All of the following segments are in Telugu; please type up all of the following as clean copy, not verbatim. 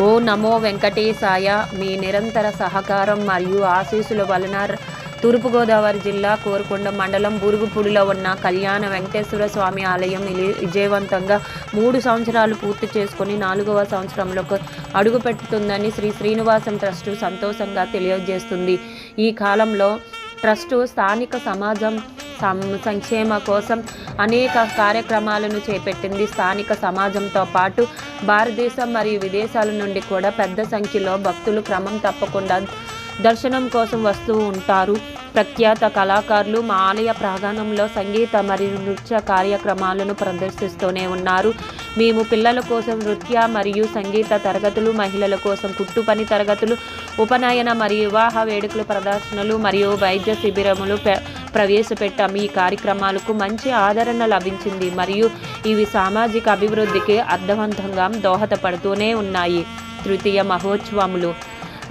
ఓ నమో వెంకటేశాయ. మీ నిరంతర సహకారం మరియు ఆశీస్సుల వలన తూర్పుగోదావరి జిల్లా కోరుకొండ మండలం బూరుగుపూడిలో ఉన్న కళ్యాణ వెంకటేశ్వర స్వామి ఆలయం విజయవంతంగా 3 సంవత్సరాలు పూర్తి చేసుకుని 4వ సంవత్సరంలోకి అడుగుపెట్టుతుందని శ్రీ శ్రీనివాసం ట్రస్టు సంతోషంగా తెలియజేస్తుంది. ఈ కాలంలో ట్రస్టు స్థానిక సమాజం సంక్షేమ కోసం అనేక కార్యక్రమాలను చేపట్టింది. స్థానిక సమాజంతో పాటు భారతదేశం మరియు విదేశాల నుండి కూడా పెద్ద సంఖ్యలో భక్తులు క్రమం తప్పకుండా దర్శనం కోసం వస్తూ ఉంటారు. ప్రఖ్యాత కళాకారులు మా ఆలయ ప్రాంగణంలో సంగీత మరియు నృత్య కార్యక్రమాలను ప్రదర్శిస్తూనే ఉన్నారు. మేము పిల్లల కోసం నృత్య మరియు సంగీత తరగతులు, మహిళల కోసం కుట్టు పని తరగతులు, ఉపనయన మరియు వివాహ వేడుకల ప్రదర్శనలు మరియు వైద్య శిబిరములు ప్రవేశపెట్టాము. ఈ కార్యక్రమాలకు మంచి ఆదరణ లభించింది మరియు ఇవి సామాజిక అభివృద్ధికి అర్థవంతంగా దోహదపడుతూనే ఉన్నాయి. తృతీయ మహోత్సవములు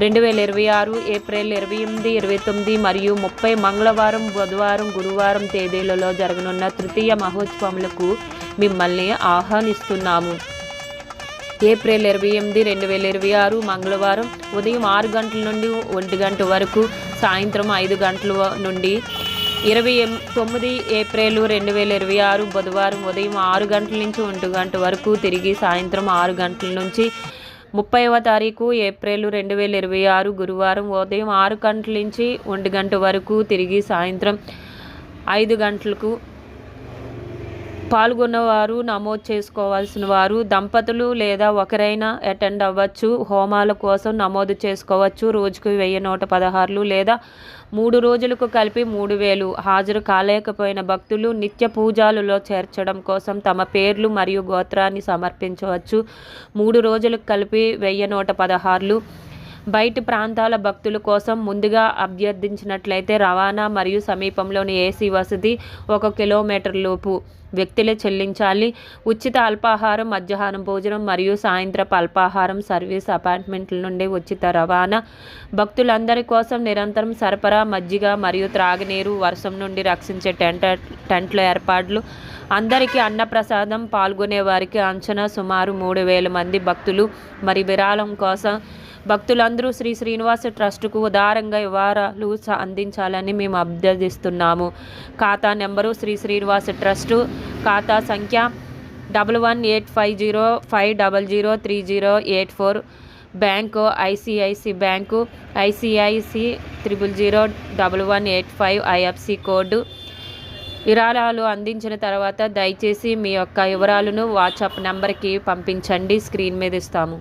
2026 ఏప్రిల్ 28, 29 మరియు 30 మంగళవారం, బుధవారం, గురువారం తేదీలలో జరగనున్న తృతీయ మహోత్సవములకు మిమ్మల్ని ఆహ్వానిస్తున్నాము. ఏప్రిల్ 28, 2026 మంగళవారం ఉదయం 6 గంటల నుండి 1 గంట వరకు, సాయంత్రం 5 గంటల నుండి. 29 ఏప్రిల్ 2026 బుధవారం ఉదయం 6 గంటల నుంచి 1 గంట వరకు, తిరిగి సాయంత్రం 6 గంటల నుంచి. 30వ తారీఖు ఏప్రిల్ 2026 గురువారం ఉదయం 6 గంటల నుంచి 1 గంట వరకు, తిరిగి సాయంత్రం 5 గంటలకు. పాల్గొన్నవారు నమోదు చేసుకోవాల్సిన వారు దంపతులు లేదా ఒకరైనా అటెండ్ అవ్వచ్చు. హోమాల కోసం నమోదు చేసుకోవచ్చు. రోజుకు 1116 లేదా 3 రోజులకు కలిపి 3000. హాజరు కాలేకపోయిన భక్తులు నిత్య పూజలలో చేర్చడం కోసం తమ పేర్లు మరియు గోత్రాన్ని సమర్పించవచ్చు. 3 రోజులకు కలిపి 1116. బయటి ప్రాంతాల భక్తుల కోసం ముందుగా అభ్యర్థించినట్లయితే రవాణా మరియు సమీపంలోని ఏసీ వసతి 1 కిలోమీటర్ లోపు వ్యక్తులే చెల్లించాలి. ఉచిత అల్పాహారం, మధ్యాహ్నం భోజనం మరియు సాయంత్రపు అల్పాహారం సర్వీస్ అపార్ట్మెంట్ల నుండి ఉచిత రవాణా. భక్తులందరి కోసం నిరంతరం సరఫరా మజ్జిగ మరియు త్రాగునీరు, వర్షం నుండి రక్షించే టెంట్ల ఏర్పాట్లు. అందరికీ అన్నప్రసాదం. పాల్గొనే వారికి అంచనా సుమారు 3000 మంది భక్తులు. మరి విరాళం కోసం భక్తులందరూ శ్రీ శ్రీనివాస ట్రస్టుకు ఉదారంగా వివరాలు అందించాలని మేము అభ్యర్థిస్తున్నాము. ఖాతా నెంబరు శ్రీ శ్రీనివాస ట్రస్టు, ఖాతా సంఖ్య 118505003084. Bank ICICI bank, ICIC 000185 IFSC code. విరాళాలు అందించిన తర్వాత దయచేసి మీ యొక్క వివరాలను వాట్సాప్ నెంబర్కి పంపించండి. స్క్రీన్ మీద ఇస్తాము.